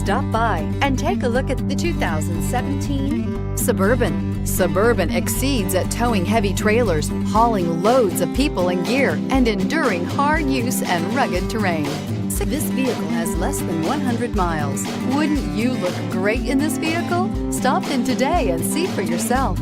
Stop by and take a look at the 2017 Suburban. Suburban exceeds at towing heavy trailers, hauling loads of people and gear, and enduring hard use and rugged terrain. This vehicle has less than 100 miles. Wouldn't you look great in this vehicle? Stop in today and see for yourself.